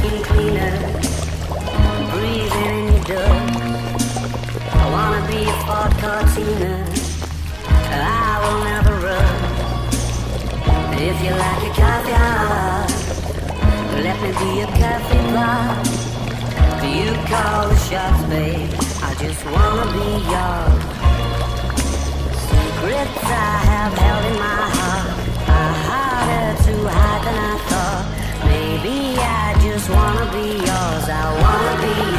vacuum cleaner, breathing in your dust. I wanna be a Ford Cortina, I will never run. If you like a coffee hot, let me be a coffee pot. You call the shots, babe, I just wanna be yours. Secrets I have held in my heart are harder to hide than I thought. Maybe I just wanna be yours, I wanna be yours.